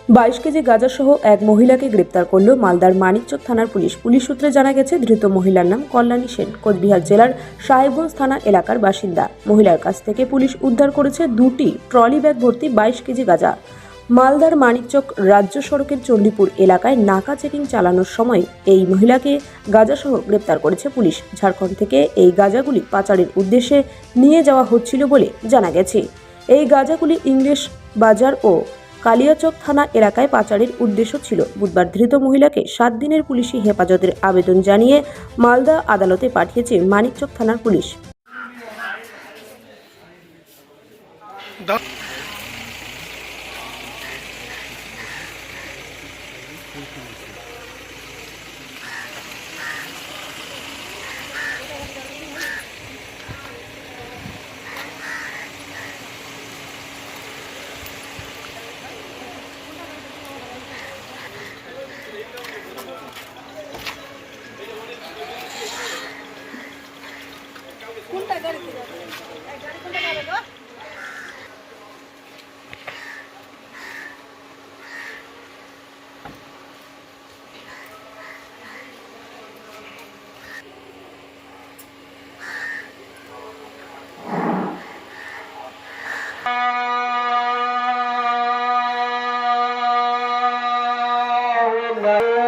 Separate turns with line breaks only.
22 KG গাঁজাসহ এক মহিলাকে গ্রেপ্তার করল মালদার মানিকচক থানার পুলিশ। পুলিশ সূত্রে জানা গেছে, ধৃত মহিলার নাম কল্যাণী সেন, কোচবিহার জেলার সাহেবগঞ্জ থানা এলাকার বাসিন্দা। মহিলার কাছ থেকে পুলিশ উদ্ধার করেছে 2টি ট্রলি ব্যাগ ভর্তি 22 কেজি গাঁজা। মালদার মানিকচক রাজ্য সড়কের চণ্ডীপুর এলাকায় নাকা চেকিং চালানোর সময় এই মহিলাকে গাঁজাসহ গ্রেপ্তার করেছে পুলিশ। ঝাড়খণ্ড থেকে এই গাঁজাগুলি পাচারের উদ্দেশ্যে নিয়ে যাওয়া হচ্ছিল বলে জানা গেছে। এই গাঁজাগুলি ইংলিশ বাজার ও কালিয়াচক থানা এলাকায় পাচারের উদ্দেশ্য ছিল। বুধবার ধৃত মহিলাকে 7 দিনের পুলিশি হেফাজতের আবেদন জানিয়ে মালদা আদালতে পাঠিয়েছে মানিকচক থানার পুলিশ।
কোনটা গাড়িতে যাবে? এই গাড়ি কোনটা যাবে গো?
No.